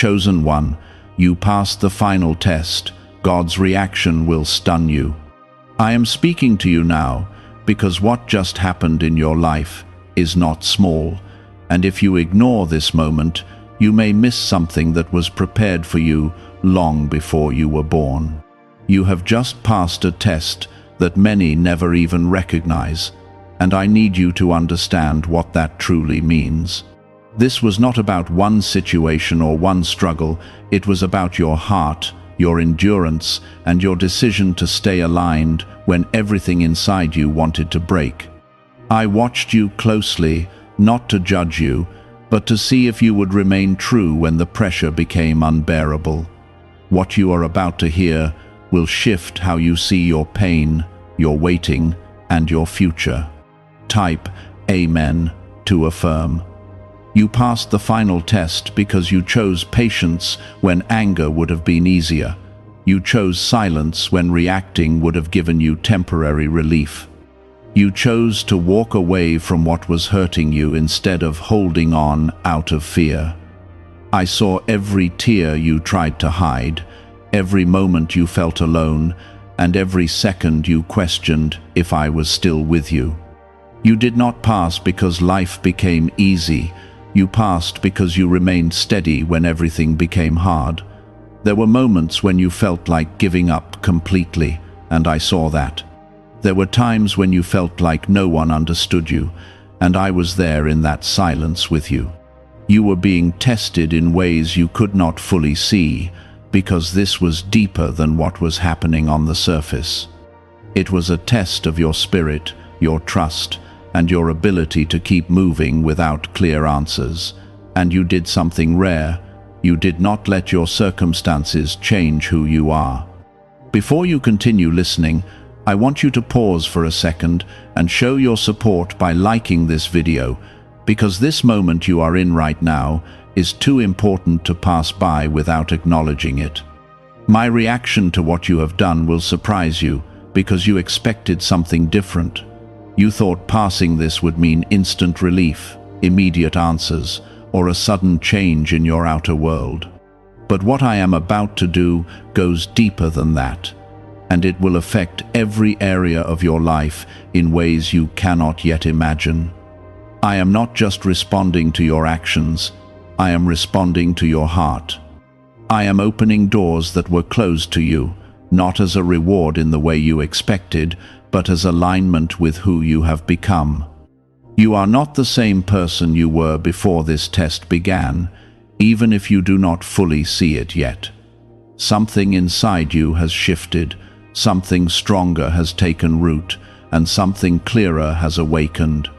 chosen one. You passed the final test. God's reaction will stun you. I am speaking to you now because what just happened in your life is not small, and if you ignore this moment, you may miss something that was prepared for you long before you were born. You have just passed a test that many never even recognize, and I need you to understand what that truly means. This was not about one situation or one struggle. It was about your heart, your endurance, and your decision to stay aligned when everything inside you wanted to break. I watched you closely, not to judge you, but to see if you would remain true when the pressure became unbearable. What you are about to hear will shift how you see your pain, your waiting, and your future. Type Amen to affirm. You passed the final test because you chose patience when anger would have been easier. You chose silence when reacting would have given you temporary relief. You chose to walk away from what was hurting you instead of holding on out of fear. I saw every tear you tried to hide, every moment you felt alone, and every second you questioned if I was still with you. You did not pass because life became easy. You passed because you remained steady when everything became hard. There were moments when you felt like giving up completely, and I saw that. There were times when you felt like no one understood you, and I was there in that silence with you. You were being tested in ways you could not fully see, because this was deeper than what was happening on the surface. It was a test of your spirit, your trust, and your ability to keep moving without clear answers. And you did something rare. You did not let your circumstances change who you are. Before you continue listening, I want you to pause for a second and show your support by liking this video, because this moment you are in right now is too important to pass by without acknowledging it. My reaction to what you have done will surprise you, because you expected something different. You thought passing this would mean instant relief, immediate answers, or a sudden change in your outer world. But what I am about to do goes deeper than that, and it will affect every area of your life in ways you cannot yet imagine. I am not just responding to your actions, I am responding to your heart. I am opening doors that were closed to you, not as a reward in the way you expected, but as alignment with who you have become. You are not the same person you were before this test began, even if you do not fully see it yet. Something inside you has shifted, something stronger has taken root, and something clearer has awakened.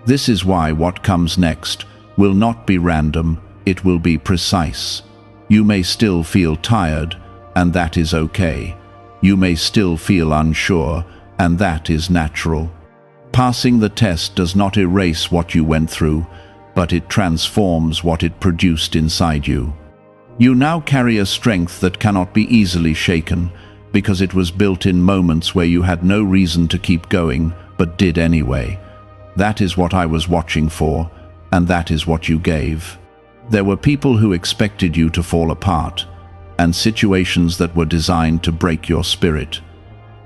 This is why what comes next will not be random, it will be precise. You may still feel tired, and that is okay. You may still feel unsure, and that is natural. Passing the test does not erase what you went through, but it transforms what it produced inside you. You now carry a strength that cannot be easily shaken, because it was built in moments where you had no reason to keep going, but did anyway. That is what I was watching for, and that is what you gave. There were people who expected you to fall apart, and situations that were designed to break your spirit.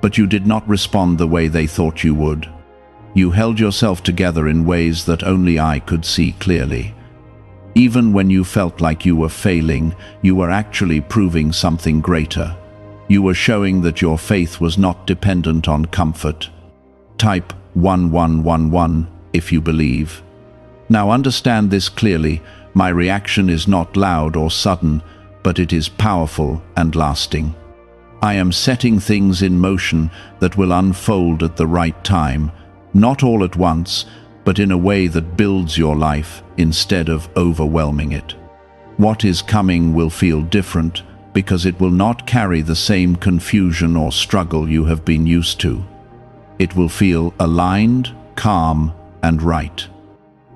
But you did not respond the way they thought you would. You held yourself together in ways that only I could see clearly. Even when you felt like you were failing, you were actually proving something greater. You were showing that your faith was not dependent on comfort. Type 1111 if you believe. Now understand this clearly. My reaction is not loud or sudden, but it is powerful and lasting. I am setting things in motion that will unfold at the right time, not all at once, but in a way that builds your life instead of overwhelming it. What is coming will feel different because it will not carry the same confusion or struggle you have been used to. It will feel aligned, calm, and right.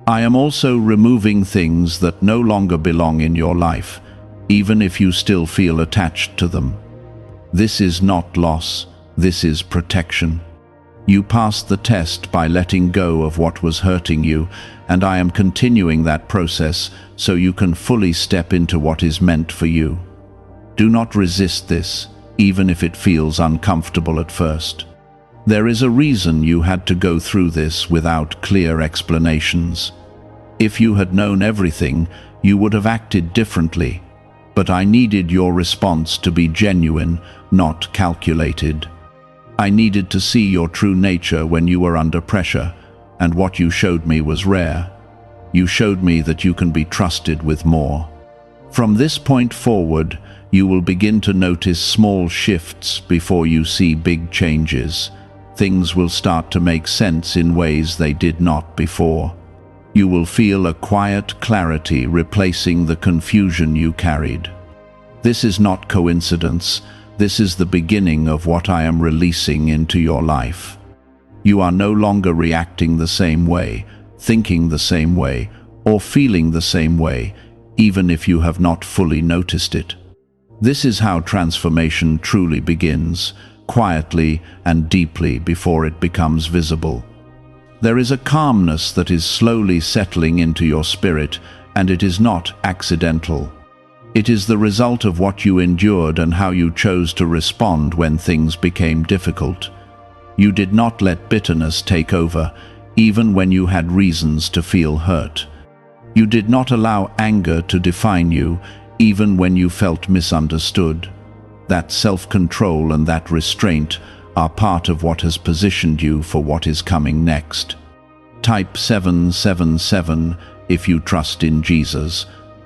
I am also removing things that no longer belong in your life, even if you still feel attached to them. This is not loss, this is protection. You passed the test by letting go of what was hurting you, and I am continuing that process so you can fully step into what is meant for you. Do not resist this, even if it feels uncomfortable at first. There is a reason you had to go through this without clear explanations. If you had known everything, you would have acted differently. But I needed your response to be genuine, not calculated. I needed to see your true nature when you were under pressure, and what you showed me was rare. You showed me that you can be trusted with more. From this point forward, you will begin to notice small shifts before you see big changes. Things will start to make sense in ways they did not before. You will feel a quiet clarity replacing the confusion you carried. This is not coincidence. This is the beginning of what I am releasing into your life. You are no longer reacting the same way, thinking the same way, or feeling the same way, even if you have not fully noticed it. This is how transformation truly begins, quietly and deeply before it becomes visible. There is a calmness that is slowly settling into your spirit, and it is not accidental. It is the result of what you endured and how you chose to respond when things became difficult. You did not let bitterness take over, even when you had reasons to feel hurt. You did not allow anger to define you, even when you felt misunderstood. That self-control and that restraint are part of what has positioned you for what is coming next. Type 777 if you trust in Jesus.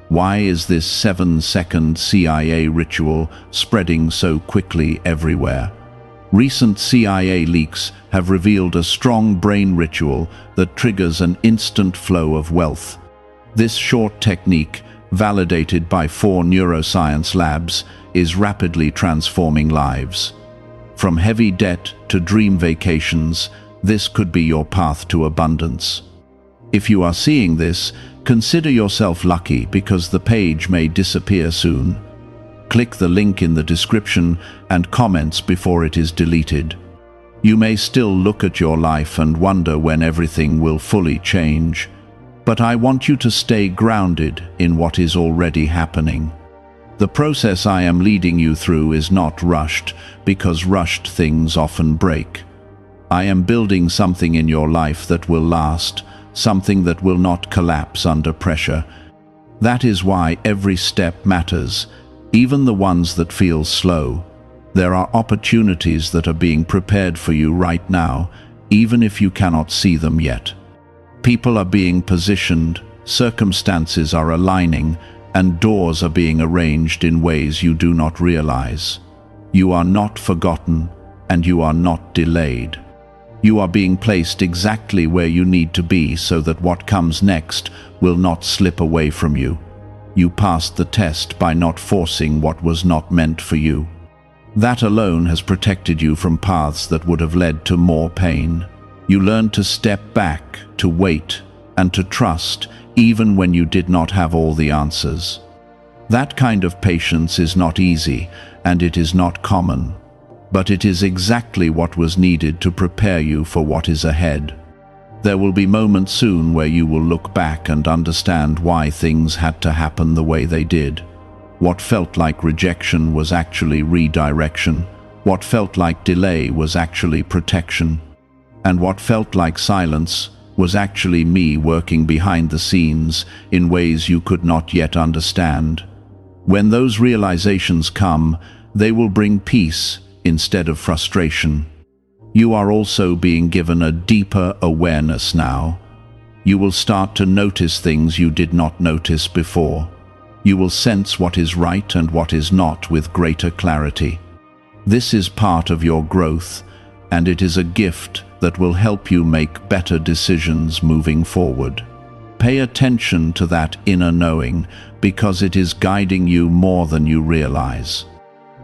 Why is this 7-second CIA ritual spreading so quickly everywhere? Recent CIA leaks have revealed a strong brain ritual that triggers an instant flow of wealth. This short technique, validated by 4 neuroscience labs, is rapidly transforming lives. From heavy debt to dream vacations, this could be your path to abundance. If you are seeing this, consider yourself lucky because the page may disappear soon. Click the link in the description and comments before it is deleted. You may still look at your life and wonder when everything will fully change, but I want you to stay grounded in what is already happening. The process I am leading you through is not rushed, because rushed things often break. I am building something in your life that will last, something that will not collapse under pressure. That is why every step matters, even the ones that feel slow. There are opportunities that are being prepared for you right now, even if you cannot see them yet. People are being positioned, circumstances are aligning, and doors are being arranged in ways you do not realize. You are not forgotten, and you are not delayed. You are being placed exactly where you need to be so that what comes next will not slip away from you. You passed the test by not forcing what was not meant for you. That alone has protected you from paths that would have led to more pain. You learned to step back, to wait, and to trust, even when you did not have all the answers. That kind of patience is not easy, and it is not common. But it is exactly what was needed to prepare you for what is ahead. There will be moments soon where you will look back and understand why things had to happen the way they did. What felt like rejection was actually redirection. What felt like delay was actually protection. And what felt like silence was actually me working behind the scenes in ways you could not yet understand. When those realizations come, they will bring peace instead of frustration. You are also being given a deeper awareness now. You will start to notice things you did not notice before. You will sense what is right and what is not with greater clarity. This is part of your growth, and it is a gift that will help you make better decisions moving forward. Pay attention to that inner knowing, because it is guiding you more than you realize.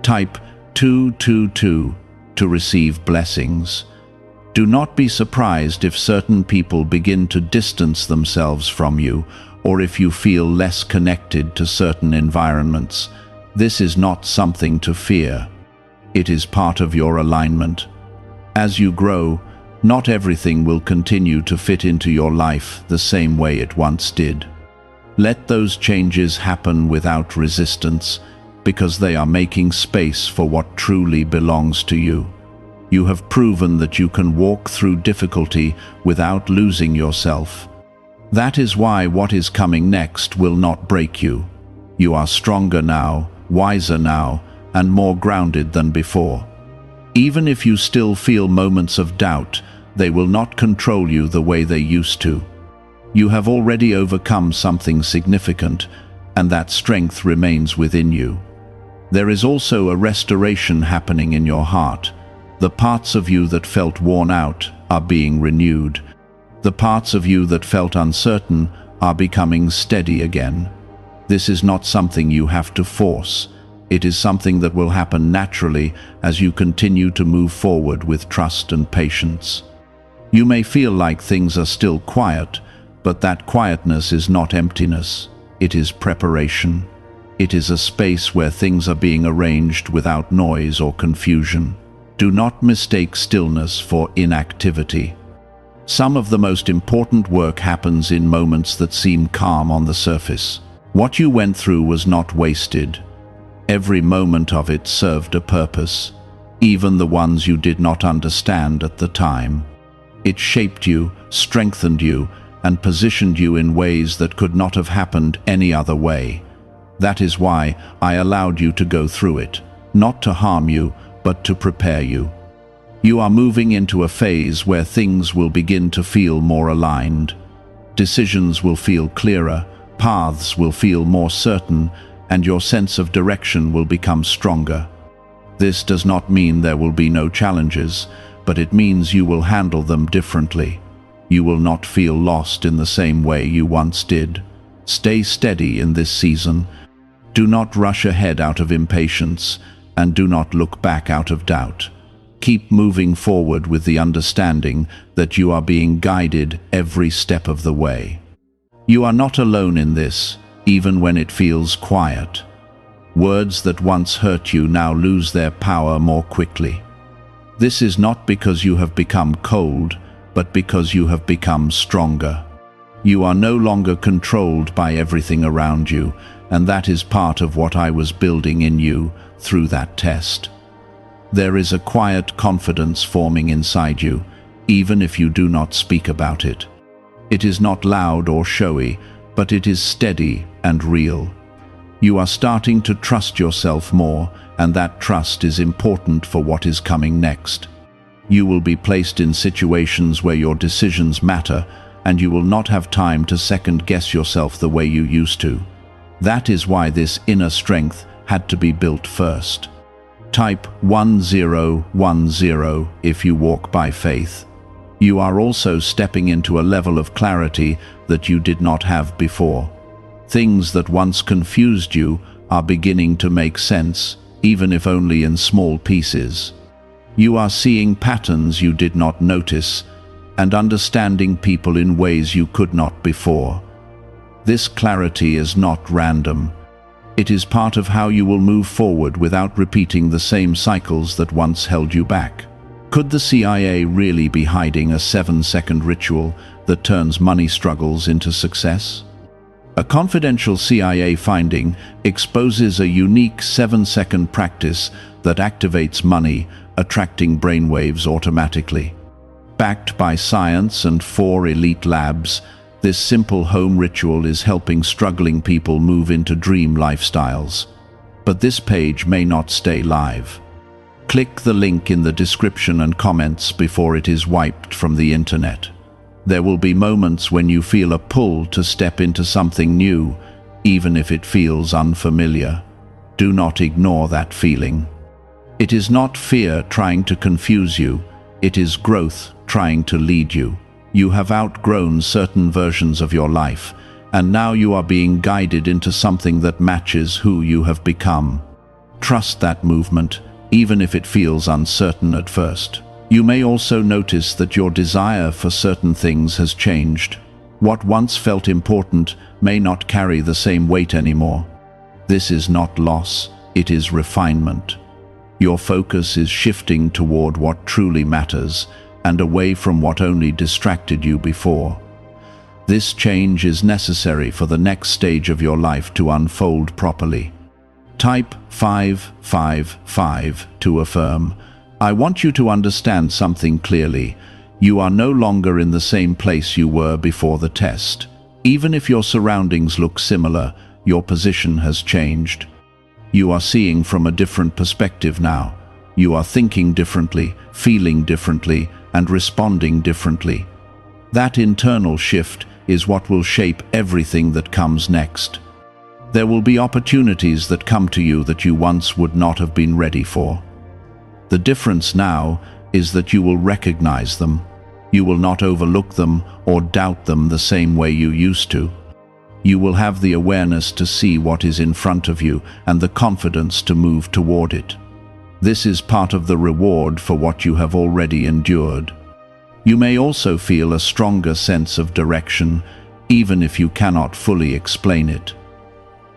Type 222 to receive blessings. Do not be surprised if certain people begin to distance themselves from you, or if you feel less connected to certain environments. This is not something to fear. It is part of your alignment. As you grow, Not everything will continue to fit into your life the same way it once did. Let those changes happen without resistance, because they are making space for what truly belongs to you. You have proven that you can walk through difficulty without losing yourself. That is why what is coming next will not break you. You are stronger now, wiser now, and more grounded than before. Even if you still feel moments of doubt, they will not control you the way they used to. You have already overcome something significant, and that strength remains within you. There is also a restoration happening in your heart. The parts of you that felt worn out are being renewed. The parts of you that felt uncertain are becoming steady again. This is not something you have to force. It is something that will happen naturally as you continue to move forward with trust and patience. You may feel like things are still quiet, but that quietness is not emptiness. It is preparation. It is a space where things are being arranged without noise or confusion. Do not mistake stillness for inactivity. Some of the most important work happens in moments that seem calm on the surface. What you went through was not wasted. Every moment of it served a purpose, even the ones you did not understand at the time. It shaped you, strengthened you, and positioned you in ways that could not have happened any other way. That is why I allowed you to go through it, not to harm you, but to prepare you. You are moving into a phase where things will begin to feel more aligned. Decisions will feel clearer, paths will feel more certain, and your sense of direction will become stronger. This does not mean there will be no challenges, but it means you will handle them differently. You will not feel lost in the same way you once did. Stay steady in this season. Do not rush ahead out of impatience, and do not look back out of doubt. Keep moving forward with the understanding that you are being guided every step of the way. You are not alone in this, even when it feels quiet. Words that once hurt you now lose their power more quickly. This is not because you have become cold, but because you have become stronger. You are no longer controlled by everything around you, and that is part of what I was building in you through that test. There is a quiet confidence forming inside you, even if you do not speak about it. It is not loud or showy, but it is steady and real. You are starting to trust yourself more, and that trust is important for what is coming next. You will be placed in situations where your decisions matter, and you will not have time to second-guess yourself the way you used to. That is why this inner strength had to be built first. Type 1010 if you walk by faith. You are also stepping into a level of clarity that you did not have before. Things that once confused you are beginning to make sense, even if only in small pieces. You are seeing patterns you did not notice, and understanding people in ways you could not before. This clarity is not random. It is part of how you will move forward without repeating the same cycles that once held you back. Could the CIA really be hiding a 7-second ritual that turns money struggles into success? A confidential CIA finding exposes a unique 7-second practice that activates money, attracting brainwaves automatically. Backed by science and 4 elite labs, this simple home ritual is helping struggling people move into dream lifestyles. But this page may not stay live. Click the link in the description and comments before it is wiped from the internet. There will be moments when you feel a pull to step into something new, even if it feels unfamiliar. Do not ignore that feeling. It is not fear trying to confuse you, it is growth trying to lead you. You have outgrown certain versions of your life, and now you are being guided into something that matches who you have become. Trust that movement, even if it feels uncertain at first. You may also notice that your desire for certain things has changed. What once felt important may not carry the same weight anymore. This is not loss, it is refinement. Your focus is shifting toward what truly matters, and away from what only distracted you before. This change is necessary for the next stage of your life to unfold properly. Type 555 to affirm. I want you to understand something clearly. You are no longer in the same place you were before the test. Even if your surroundings look similar, your position has changed. You are seeing from a different perspective now. You are thinking differently, feeling differently, and responding differently. That internal shift is what will shape everything that comes next. There will be opportunities that come to you that you once would not have been ready for. The difference now is that you will recognize them. You will not overlook them or doubt them the same way you used to. You will have the awareness to see what is in front of you and the confidence to move toward it. This is part of the reward for what you have already endured. You may also feel a stronger sense of direction, even if you cannot fully explain it.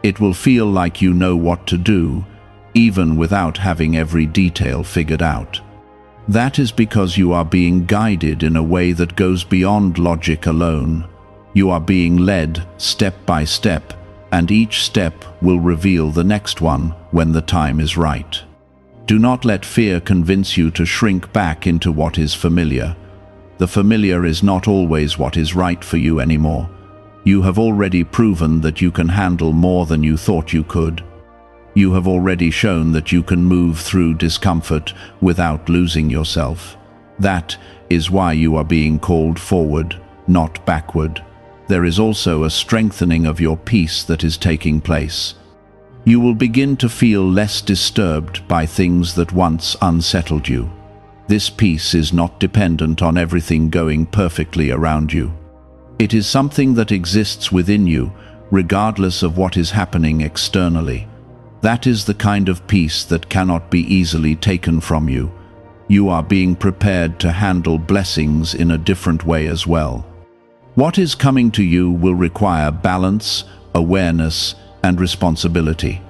It will feel like you know what to do, even without having every detail figured out. That is because you are being guided in a way that goes beyond logic alone. You are being led step by step, and each step will reveal the next one when the time is right. Do not let fear convince you to shrink back into what is familiar. The familiar is not always what is right for you anymore. You have already proven that you can handle more than you thought you could. You have already shown that you can move through discomfort without losing yourself. That is why you are being called forward, not backward. There is also a strengthening of your peace that is taking place. You will begin to feel less disturbed by things that once unsettled you. This peace is not dependent on everything going perfectly around you. It is something that exists within you, regardless of what is happening externally. That is the kind of peace that cannot be easily taken from you. You are being prepared to handle blessings in a different way as well. What is coming to you will require balance, awareness, and responsibility.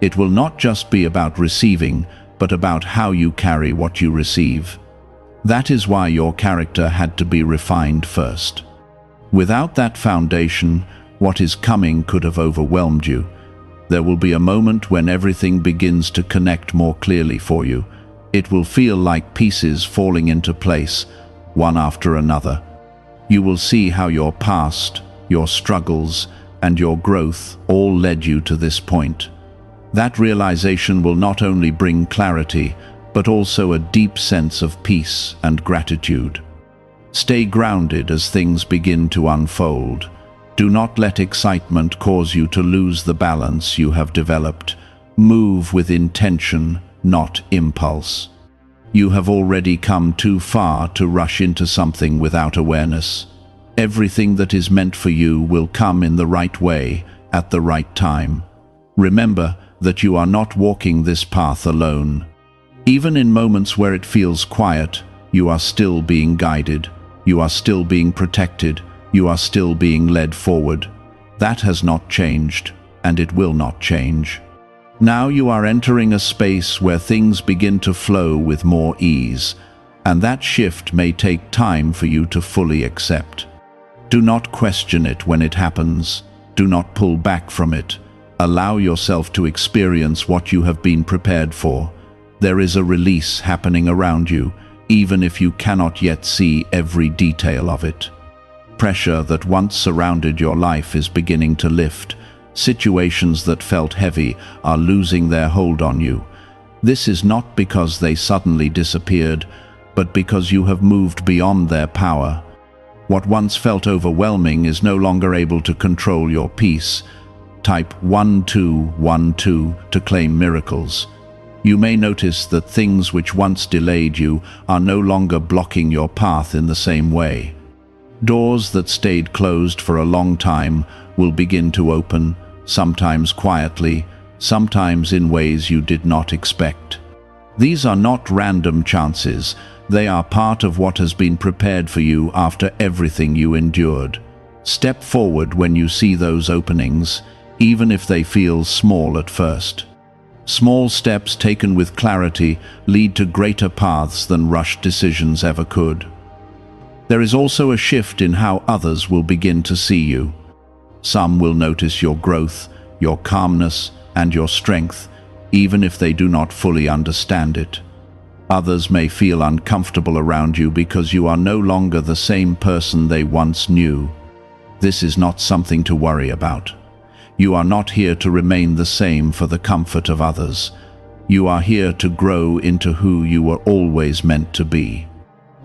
It will not just be about receiving, but about how you carry what you receive. That is why your character had to be refined first. Without that foundation, what is coming could have overwhelmed you. There will be a moment when everything begins to connect more clearly for you. It will feel like pieces falling into place, one after another. You will see how your past, your struggles, and your growth all led you to this point. That realization will not only bring clarity, but also a deep sense of peace and gratitude. Stay grounded as things begin to unfold. Do not let excitement cause you to lose the balance you have developed. Move with intention, not impulse. You have already come too far to rush into something without awareness. Everything that is meant for you will come in the right way, at the right time. Remember that you are not walking this path alone. Even in moments where it feels quiet, you are still being guided. You are still being protected. You are still being led forward. That has not changed, and it will not change. Now you are entering a space where things begin to flow with more ease, and that shift may take time for you to fully accept. Do not question it when it happens. Do not pull back from it. Allow yourself to experience what you have been prepared for. There is a release happening around you, even if you cannot yet see every detail of it. Pressure that once surrounded your life is beginning to lift. Situations that felt heavy are losing their hold on you. This is not because they suddenly disappeared, but because you have moved beyond their power. What once felt overwhelming is no longer able to control your peace. Type 1212 to claim miracles. You may notice that things which once delayed you are no longer blocking your path in the same way. Doors that stayed closed for a long time will begin to open, sometimes quietly, sometimes in ways you did not expect. These are not random chances. They are part of what has been prepared for you after everything you endured. Step forward when you see those openings, even if they feel small at first. Small steps taken with clarity lead to greater paths than rushed decisions ever could. There is also a shift in how others will begin to see you. Some will notice your growth, your calmness, and your strength, even if they do not fully understand it. Others may feel uncomfortable around you because you are no longer the same person they once knew. This is not something to worry about. You are not here to remain the same for the comfort of others. You are here to grow into who you were always meant to be.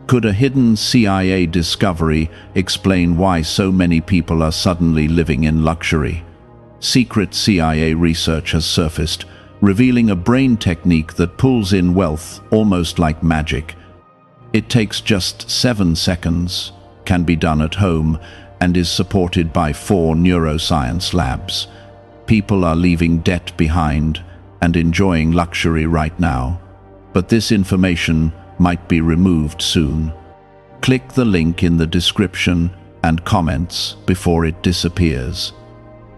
Could a hidden CIA discovery explain why so many people are suddenly living in luxury? Secret CIA research has surfaced, revealing a brain technique that pulls in wealth almost like magic. It takes just 7 seconds, can be done at home, and is supported by 4 neuroscience labs. People are leaving debt behind and enjoying luxury right now. But this information might be removed soon. Click the link in the description and comments before it disappears.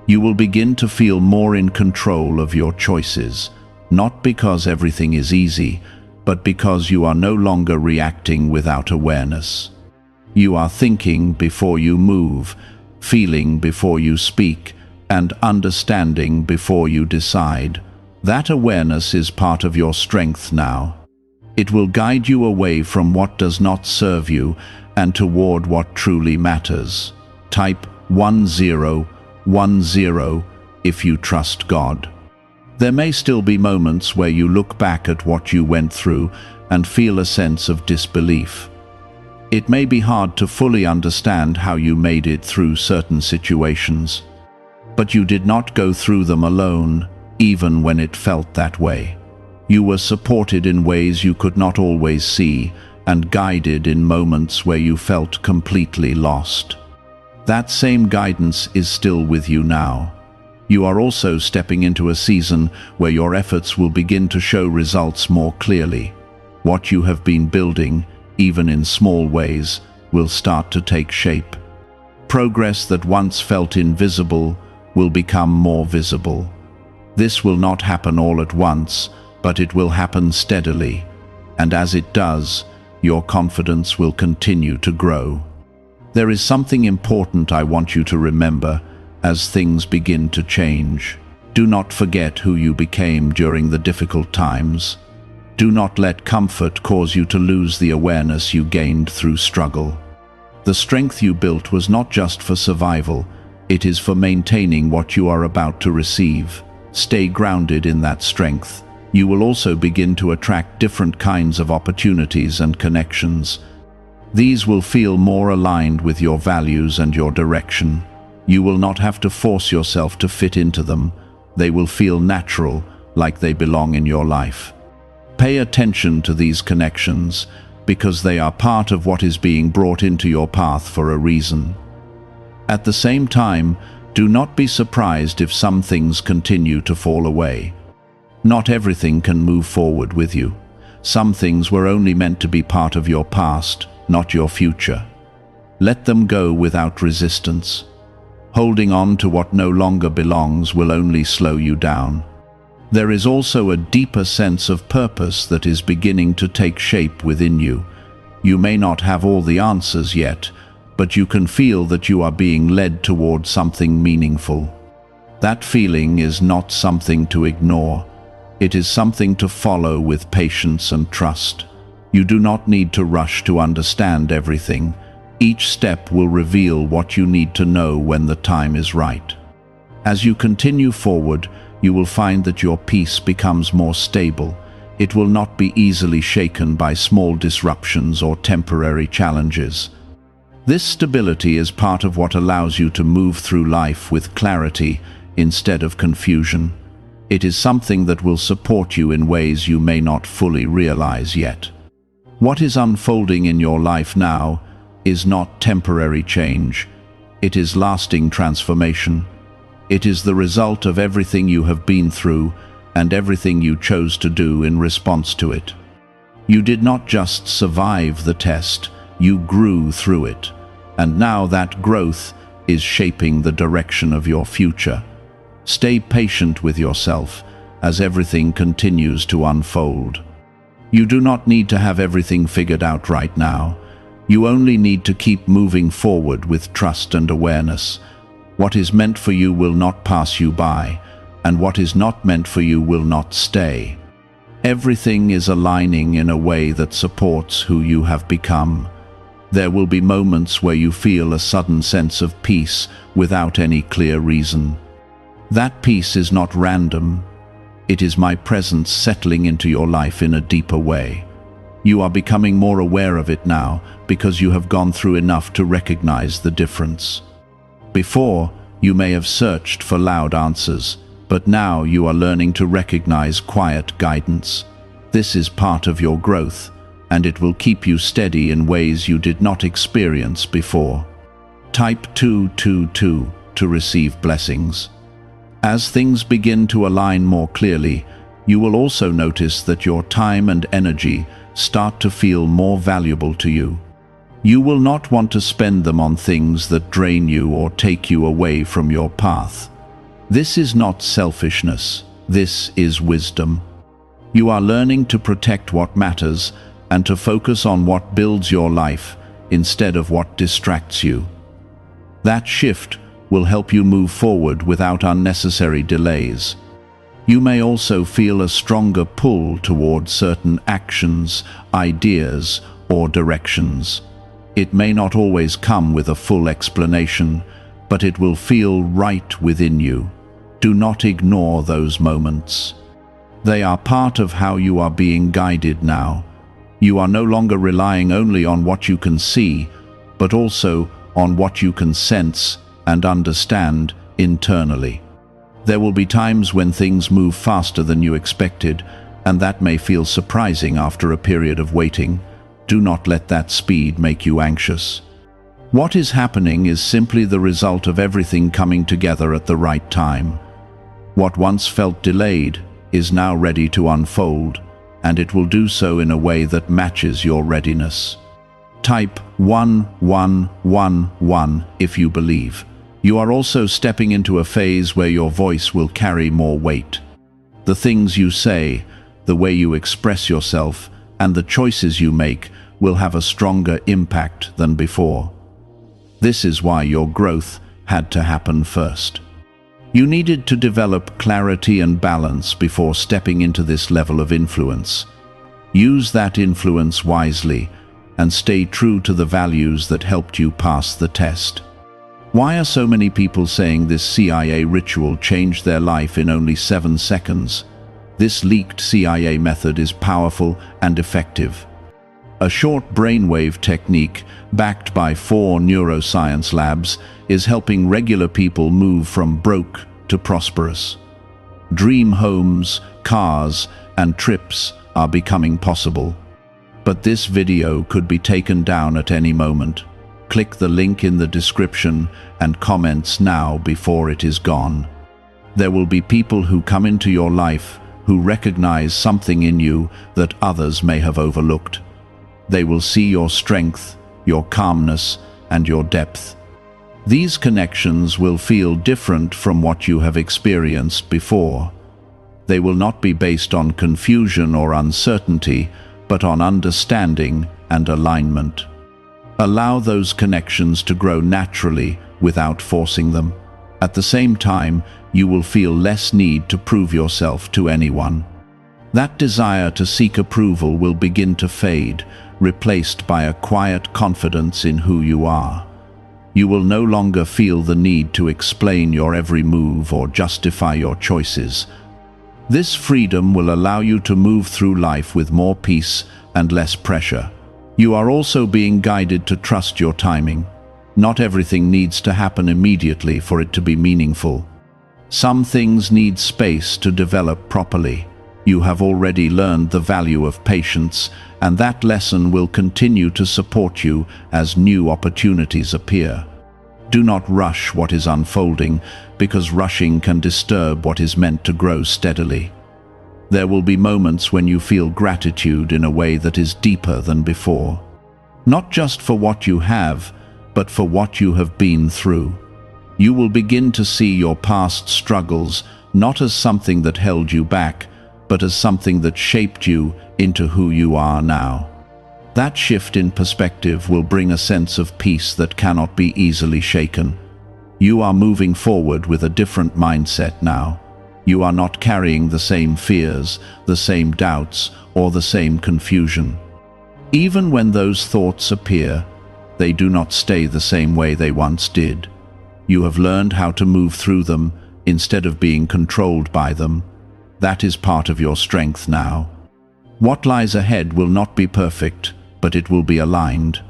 You will begin to feel more in control of your choices, not because everything is easy, but because you are no longer reacting without awareness. You are thinking before you move, feeling before you speak, and understanding before you decide. That awareness is part of your strength now. It will guide you away from what does not serve you and toward what truly matters. Type 1010 if you trust God. There may still be moments where you look back at what you went through and feel a sense of disbelief. It may be hard to fully understand how you made it through certain situations. But you did not go through them alone, even when it felt that way. You were supported in ways you could not always see, and guided in moments where you felt completely lost. That same guidance is still with you now. You are also stepping into a season where your efforts will begin to show results more clearly. What you have been building, even in small ways, will start to take shape. Progress that once felt invisible will become more visible. This will not happen all at once, but it will happen steadily, and as it does, your confidence will continue to grow. There is something important I want you to remember as things begin to change. Do not forget who you became during the difficult times. Do not let comfort cause you to lose the awareness you gained through struggle. The strength you built was not just for survival, it is for maintaining what you are about to receive. Stay grounded in that strength. You will also begin to attract different kinds of opportunities and connections. These will feel more aligned with your values and your direction. You will not have to force yourself to fit into them. They will feel natural, like they belong in your life. Pay attention to these connections, because they are part of what is being brought into your path for a reason. At the same time, do not be surprised if some things continue to fall away. Not everything can move forward with you. Some things were only meant to be part of your past, not your future. Let them go without resistance. Holding on to what no longer belongs will only slow you down. There is also a deeper sense of purpose that is beginning to take shape within you. You may not have all the answers yet, but you can feel that you are being led toward something meaningful. That feeling is not something to ignore. It is something to follow with patience and trust. You do not need to rush to understand everything. Each step will reveal what you need to know when the time is right. As you continue forward, you will find that your peace becomes more stable. It will not be easily shaken by small disruptions or temporary challenges. This stability is part of what allows you to move through life with clarity instead of confusion. It is something that will support you in ways you may not fully realize yet. What is unfolding in your life now is not temporary change. It is lasting transformation. It is the result of everything you have been through and everything you chose to do in response to it. You did not just survive the test, you grew through it. And now that growth is shaping the direction of your future. Stay patient with yourself as everything continues to unfold. You do not need to have everything figured out right now. You only need to keep moving forward with trust and awareness. What is meant for you will not pass you by, and what is not meant for you will not stay. Everything is aligning in a way that supports who you have become. There will be moments where you feel a sudden sense of peace without any clear reason. That peace is not random. It is my presence settling into your life in a deeper way. You are becoming more aware of it now because you have gone through enough to recognize the difference. Before, you may have searched for loud answers, but now you are learning to recognize quiet guidance. This is part of your growth, and it will keep you steady in ways you did not experience before. Type 222 to receive blessings. As things begin to align more clearly, you will also notice that your time and energy start to feel more valuable to you. You will not want to spend them on things that drain you or take you away from your path. This is not selfishness, this is wisdom. You are learning to protect what matters and to focus on what builds your life instead of what distracts you. That shift will help you move forward without unnecessary delays. You may also feel a stronger pull toward certain actions, ideas, or directions. It may not always come with a full explanation, but it will feel right within you. Do not ignore those moments. They are part of how you are being guided now. You are no longer relying only on what you can see, but also on what you can sense and understand internally. There will be times when things move faster than you expected, and that may feel surprising after a period of waiting. Do not let that speed make you anxious. What is happening is simply the result of everything coming together at the right time. What once felt delayed is now ready to unfold, and it will do so in a way that matches your readiness. Type 1111 if you believe. You are also stepping into a phase where your voice will carry more weight. The things you say, the way you express yourself, and the choices you make will have a stronger impact than before. This is why your growth had to happen first. You needed to develop clarity and balance before stepping into this level of influence. Use that influence wisely and stay true to the values that helped you pass the test. Why are so many people saying this CIA ritual changed their life in only 7 seconds? This leaked CIA method is powerful and effective. A short brainwave technique, backed by 4 neuroscience labs, is helping regular people move from broke to prosperous. Dream homes, cars, and trips are becoming possible. But this video could be taken down at any moment. Click the link in the description and comments now before it is gone. There will be people who come into your life who recognize something in you that others may have overlooked. They will see your strength, your calmness, and your depth. These connections will feel different from what you have experienced before. They will not be based on confusion or uncertainty, but on understanding and alignment. Allow those connections to grow naturally without forcing them. At the same time, you will feel less need to prove yourself to anyone. That desire to seek approval will begin to fade, replaced by a quiet confidence in who you are. You will no longer feel the need to explain your every move or justify your choices. This freedom will allow you to move through life with more peace and less pressure. You are also being guided to trust your timing. Not everything needs to happen immediately for it to be meaningful. Some things need space to develop properly. You have already learned the value of patience, and that lesson will continue to support you as new opportunities appear. Do not rush what is unfolding, because rushing can disturb what is meant to grow steadily. There will be moments when you feel gratitude in a way that is deeper than before. Not just for what you have, but for what you have been through. You will begin to see your past struggles not as something that held you back, but as something that shaped you into who you are now. That shift in perspective will bring a sense of peace that cannot be easily shaken. You are moving forward with a different mindset now. You are not carrying the same fears, the same doubts, or the same confusion. Even when those thoughts appear, they do not stay the same way they once did. You have learned how to move through them instead of being controlled by them. That is part of your strength now. What lies ahead will not be perfect, but it will be aligned.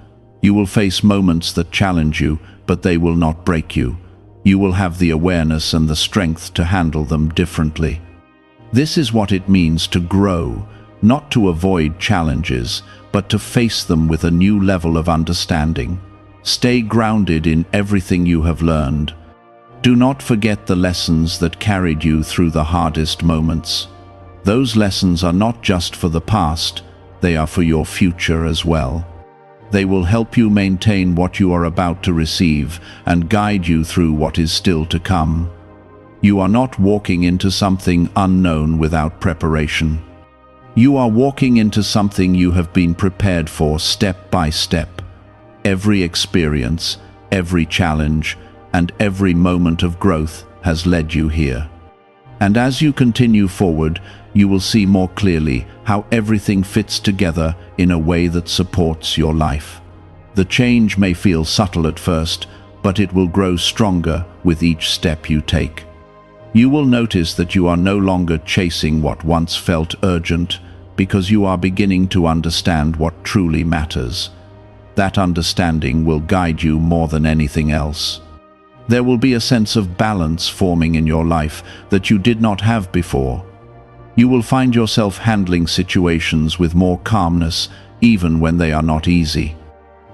You will face moments that challenge you, but they will not break you. You will have the awareness and the strength to handle them differently. This is what it means to grow, not to avoid challenges, but to face them with a new level of understanding. Stay grounded in everything you have learned. Do not forget the lessons that carried you through the hardest moments. Those lessons are not just for the past, they are for your future as well. They will help you maintain what you are about to receive and guide you through what is still to come. You are not walking into something unknown without preparation. You are walking into something you have been prepared for step by step. Every experience, every challenge, and every moment of growth has led you here. And as you continue forward, you will see more clearly how everything fits together in a way that supports your life. The change may feel subtle at first, but it will grow stronger with each step you take. You will notice that you are no longer chasing what once felt urgent, because you are beginning to understand what truly matters. That understanding will guide you more than anything else. There will be a sense of balance forming in your life that you did not have before. You will find yourself handling situations with more calmness, even when they are not easy.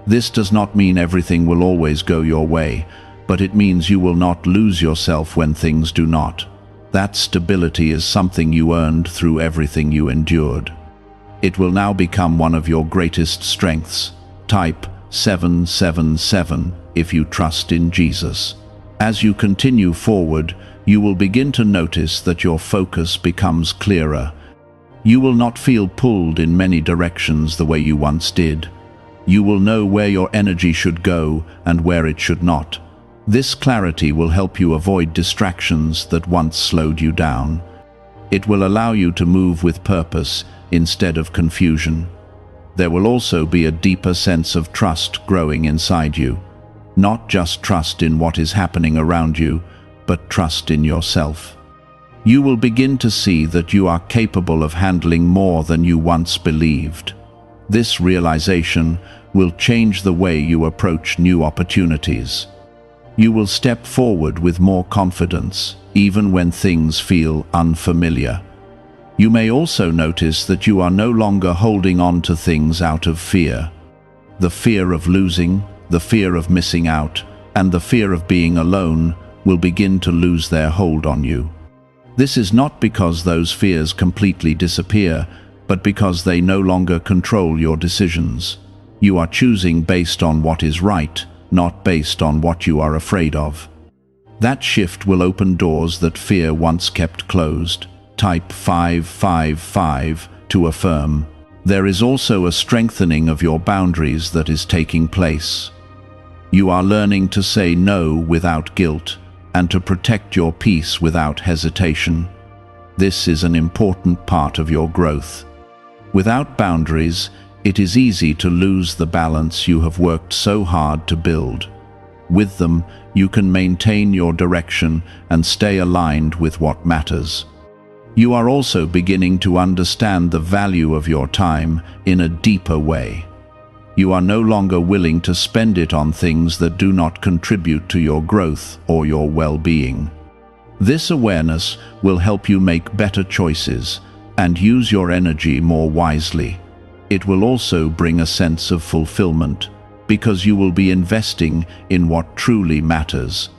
This does not mean everything will always go your way, but it means you will not lose yourself when things do not. That stability is something you earned through everything you endured. It will now become one of your greatest strengths. Type 777 if you trust in Jesus. As you continue forward, you will begin to notice that your focus becomes clearer. You will not feel pulled in many directions the way you once did. You will know where your energy should go and where it should not. This clarity will help you avoid distractions that once slowed you down. It will allow you to move with purpose instead of confusion. There will also be a deeper sense of trust growing inside you. Not just trust in what is happening around you, but trust in yourself. You will begin to see that you are capable of handling more than you once believed. This realization will change the way you approach new opportunities. You will step forward with more confidence, even when things feel unfamiliar. You may also notice that you are no longer holding on to things out of fear. The fear of losing, the fear of missing out, and the fear of being alone will begin to lose their hold on you. This is not because those fears completely disappear, but because they no longer control your decisions. You are choosing based on what is right, not based on what you are afraid of. That shift will open doors that fear once kept closed. Type 555 to affirm. There is also a strengthening of your boundaries that is taking place. You are learning to say no without guilt and to protect your peace without hesitation. This is an important part of your growth. Without boundaries, it is easy to lose the balance you have worked so hard to build. With them, you can maintain your direction and stay aligned with what matters. You are also beginning to understand the value of your time in a deeper way. You are no longer willing to spend it on things that do not contribute to your growth or your well-being. This awareness will help you make better choices and use your energy more wisely. It will also bring a sense of fulfillment because you will be investing in what truly matters.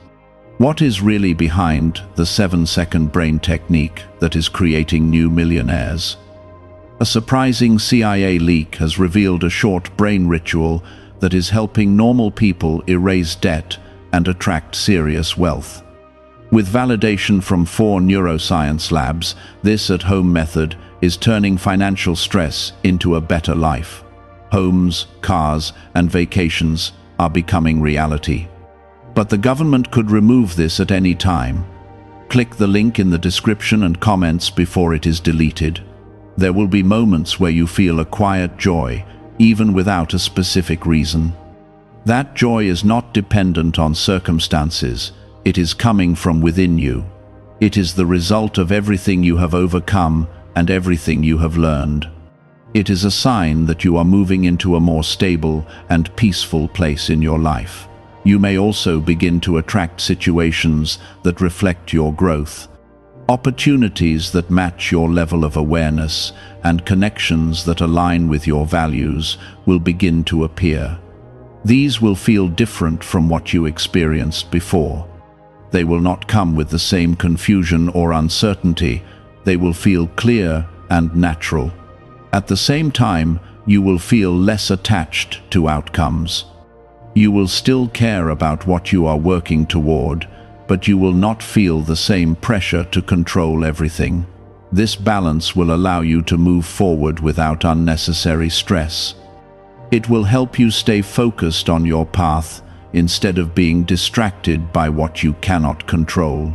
What is really behind the 7-second brain technique that is creating new millionaires? A surprising CIA leak has revealed a short brain ritual that is helping normal people erase debt and attract serious wealth. With validation from 4 neuroscience labs, this at-home method is turning financial stress into a better life. Homes, cars, and vacations are becoming reality. But the government could remove this at any time. Click the link in the description and comments before it is deleted. There will be moments where you feel a quiet joy, even without a specific reason. That joy is not dependent on circumstances. It is coming from within you. It is the result of everything you have overcome and everything you have learned. It is a sign that you are moving into a more stable and peaceful place in your life. You may also begin to attract situations that reflect your growth. Opportunities that match your level of awareness and connections that align with your values will begin to appear. These will feel different from what you experienced before. They will not come with the same confusion or uncertainty. They will feel clear and natural. At the same time, you will feel less attached to outcomes. You will still care about what you are working toward, but you will not feel the same pressure to control everything. This balance will allow you to move forward without unnecessary stress. It will help you stay focused on your path instead of being distracted by what you cannot control.